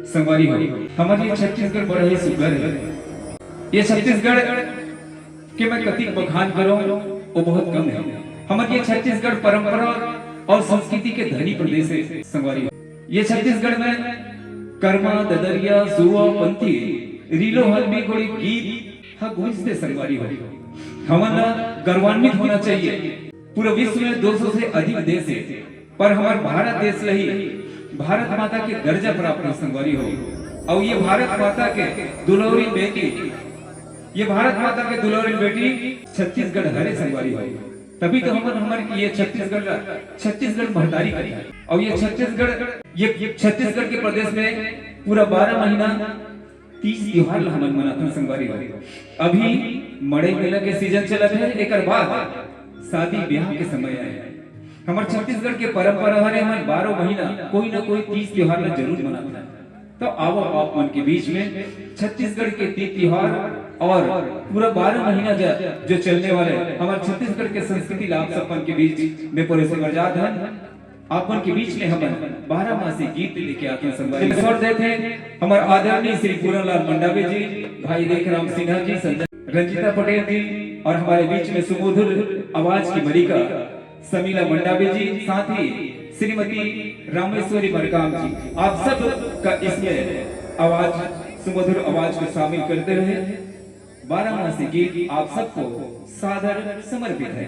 संगवारी हो हमारे ये छत्तीसगढ़ बड़ा ही सुंदर है। ये छत्तीसगढ़ के मैं कति बखान करूं वो बहुत कम है। हमारे ये छत्तीसगढ़ परंपरा और संस्कृति के धनी प्रदेश है संगवारी। ये छत्तीसगढ़ में कर्मा ददरिया सुआ पंथी रीलो हलमी कोई गीत हाँ गूंजते संगवारी हो। हमारा गर्वान्वित होना चाहिए। पूरे विश्व में 200 से अधिक देश है पर हमारा भारत देश रही भारत माता के दर्जा प्राप्त संगवारी हो। और ये भारत माता के दुलौरी बेटी ये भारत माता के दुलौरी बेटी छत्तीसगढ़ हरे संगवारी हो। तभी तो हमारे ये छत्तीसगढ़ महतारी करी है। और ये छत्तीसगढ़ के प्रदेश में पूरा 12 महीना 30 त्योहार हमन मनाते संगवारी हो। अभी मड़ई मेला के सीजन चलत है। एक बाद शादी ब्याह के समय आए। हमारे छत्तीसगढ़ के परंपरा है हमारे 12 महीना कोई ना कोई 30 त्योहार में जरूर मनाते हैं। तो आओ आप मन के बीच में छत्तीसगढ़ के 30 त्योहार और पूरा 12 महीना जो चलने वाले हमारे छत्तीसगढ़ के संस्कृति लाभ सपन के बीच में पूरे से मर्याद है। आपन के बीच में हम 12 मासी गीत लेके आते हैं संगवारी। छोड़ देते हैं हमारे आदरणीय श्री पूरनलाल मंडावी जी, भाई रेखराम सिन्हा जी, रंजीता पटेल जी और हमारे बीच में सुमधुर आवाज की मलिका समीला मंडावी जी, साथ ही श्रीमती रामेश्वरी मरकाम जी। आप सब का इसमें आवाज सुमधुर आवाज को शामिल करते हुए 12 मासी गीत आप सबको सादर समर्पित है।